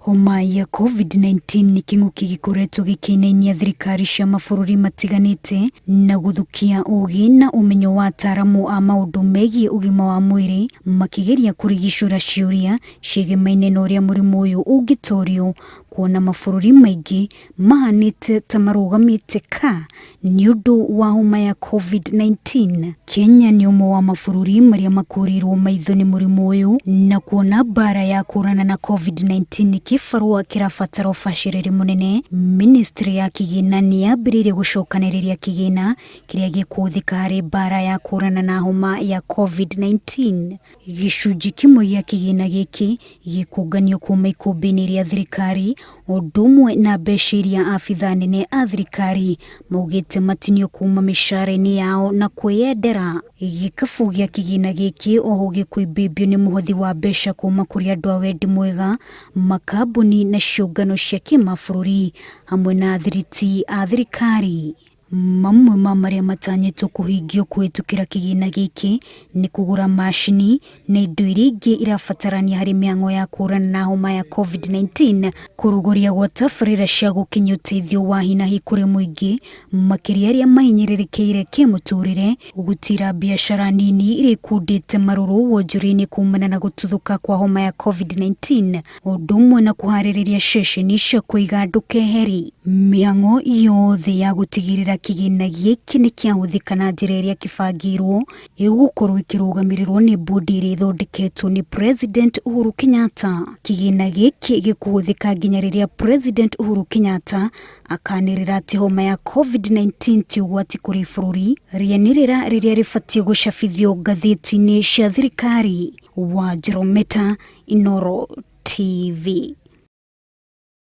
Homa ya COVID-19 ni king'uki gikoretwo gĩkĩinainia thirikari cia mabũrũri matiganĩte na gũthukia ũgĩ na ũmenyo wa ataaramu a maũndũ megiĩ ũgima wa mwĩrĩ, makĩgeria kũrigicũra ciũria ciĩgemaine na ũrĩa mũrimũ ũyũ ũngĩtorio, kuona mabũrũri maingĩ mahanĩte ta marũgamĩte ka nĩ ũndũ wa homa ya COVID-19. Kenya nĩ ũmwe wa mabũrũri marĩa makũrĩirwo maitho nĩ mũrimũ ũyũ, na kuona bara ya kũrana na COVID-19 kĩbarũa kĩrabatara ũbacĩrĩri mũnene, ministry ya kĩgĩna nĩ yambĩrĩirie gũcokanĩrĩria kĩgĩna kĩrĩa gĩkũhũthĩka harĩ bara ya kũrana na homa ya COVID-19. Gĩcunjĩ kĩmwe gĩa kĩgĩna gĩkĩ gĩkũnganio kuma ikũmbĩ-inĩ rĩa thirikari, ũndũ ũmwe na mbeca iria abitha nene a thirikari maugĩte matinio kuma mĩcara-inĩ yao na kwĩyendera. Gĩkabu gĩa kĩgĩna gĩkĩ oho gĩkũimbĩmbio nĩ mũhothi wa mbeca kuma kũrĩ andũ a wendi mwega, makambuni na ciũngano cia kĩmabũrũri hamwe na athiriti a thirikari. Mamwe ma marĩa matanyĩtwo kũhingio kũhĩtũkĩra kĩgĩna gĩkĩ nĩ kũgũra macini na indo iria ingĩ irabatarania harĩ mĩhang'o ya kũrana na homa ya COVID-19, kũrũgũria gwa tabarĩra cia gũkinyia ũteithio wa hi na hi kũrĩ mũingĩ, makĩria arĩa mahinyĩrĩrĩkĩire kĩmũtũrĩre, gũtira biacara nini iria ikundĩte marũrũ wonjoria-inĩ kumana na gũtuthũka kwa homa ya COVID-19, ũndũ ũmwe na kũharĩrĩria ceceni cia kũiga andũ keheri. Mĩhang'o yothe ya gũtigĩrĩra kĩgĩna gĩkĩ nĩ kĩahũthĩka na njĩra ĩrĩa kĩbangĩirwo ĩgũkorwo ĩkĩrũgamĩrĩrwo nĩ bodi ĩrĩa ĩthondeketwo nĩ President Uhuru Kenyatta. Kĩgĩna gĩkĩ gĩkũhũthĩka nginya rĩrĩa President Uhuru Kenyatta akanĩrĩra atĩ homa ya COVID-19 ti ũgwati kũrĩ bũrũri, rĩanĩrĩra rĩrĩa rĩbatiĩ gũcabithio ngathĩti-inĩ cia thirikari. Wanjiru Meta, Inooro TV.